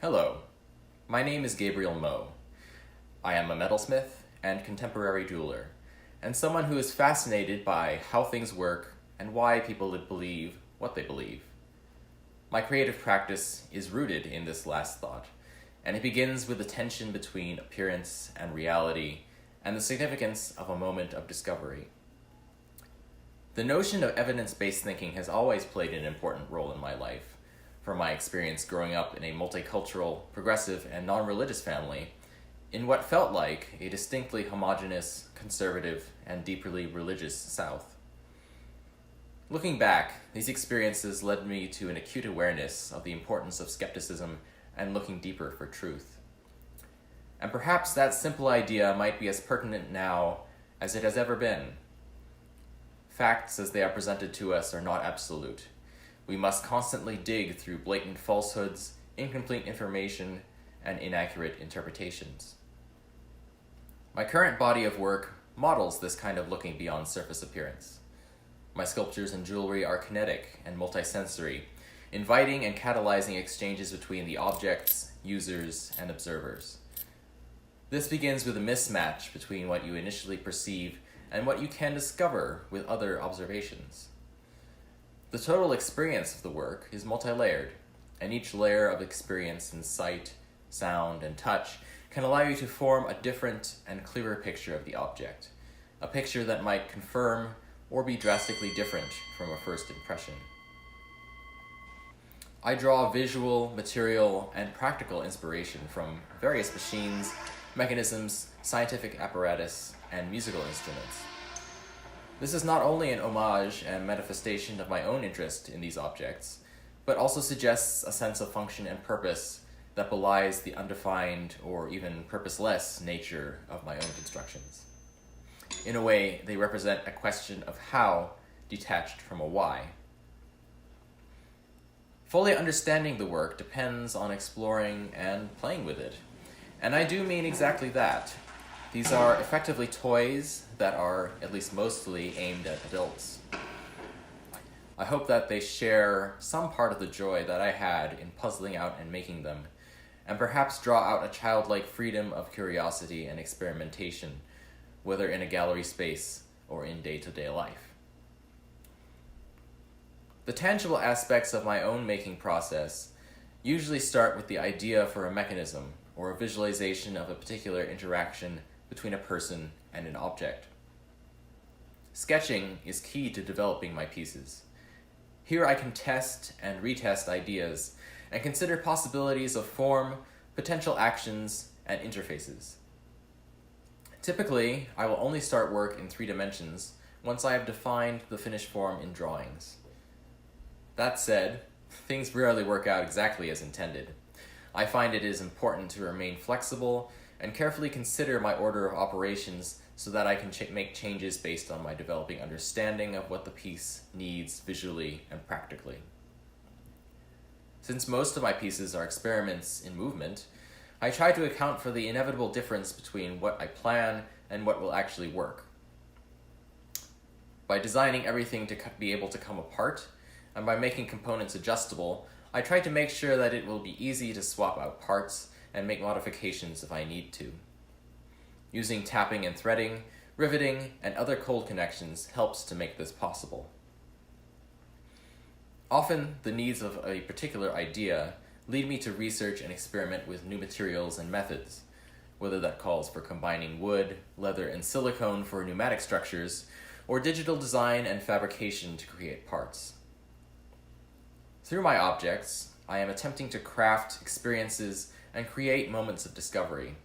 Hello, my name is Gabriel Moe. I am a metalsmith and contemporary jeweler, and someone who is fascinated by how things work and why people believe what they believe. My creative practice is rooted in this last thought, and it begins with the tension between appearance and reality and the significance of a moment of discovery. The notion of evidence-based thinking has always played an important role in my life, from my experience growing up in a multicultural, progressive, and non-religious family in what felt like a distinctly homogeneous, conservative, and deeply religious South. Looking back, these experiences led me to an acute awareness of the importance of skepticism and looking deeper for truth. And perhaps that simple idea might be as pertinent now as it has ever been. Facts as they are presented to us are not absolute. We must constantly dig through blatant falsehoods, incomplete information, and inaccurate interpretations. My current body of work models this kind of looking beyond surface appearance. My sculptures and jewelry are kinetic and multisensory, inviting and catalyzing exchanges between the objects, users, and observers. This begins with a mismatch between what you initially perceive and what you can discover with other observations. The total experience of the work is multi-layered, and each layer of experience in sight, sound, and touch can allow you to form a different and clearer picture of the object, a picture that might confirm or be drastically different from a first impression. I draw visual, material, and practical inspiration from various machines, mechanisms, scientific apparatus, and musical instruments. This is not only an homage and manifestation of my own interest in these objects, but also suggests a sense of function and purpose that belies the undefined or even purposeless nature of my own constructions. In a way, they represent a question of how detached from a why. Fully understanding the work depends on exploring and playing with it, and I do mean exactly that. These are effectively toys that are, at least mostly, aimed at adults. I hope that they share some part of the joy that I had in puzzling out and making them, and perhaps draw out a childlike freedom of curiosity and experimentation, whether in a gallery space or in day-to-day life. The tangible aspects of my own making process usually start with the idea for a mechanism or a visualization of a particular interaction between a person and an object. Sketching is key to developing my pieces. Here I can test and retest ideas and consider possibilities of form, potential actions, and interfaces. Typically, I will only start work in 3 dimensions once I have defined the finished form in drawings. That said, things rarely work out exactly as intended. I find it is important to remain flexible and carefully consider my order of operations so that I can make changes based on my developing understanding of what the piece needs visually and practically. Since most of my pieces are experiments in movement, I try to account for the inevitable difference between what I plan and what will actually work. By designing everything to be able to come apart, and by making components adjustable, I try to make sure that it will be easy to swap out parts and make modifications if I need to. Using tapping and threading, riveting, and other cold connections helps to make this possible. Often, the needs of a particular idea lead me to research and experiment with new materials and methods, whether that calls for combining wood, leather, and silicone for pneumatic structures, or digital design and fabrication to create parts. Through my objects, I am attempting to craft experiences and create moments of discovery.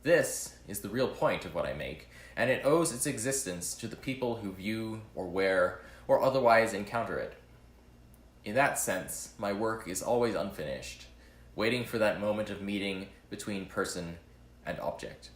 This is the real point of what I make, and it owes its existence to the people who view or wear or otherwise encounter it. In that sense, my work is always unfinished, waiting for that moment of meeting between person and object.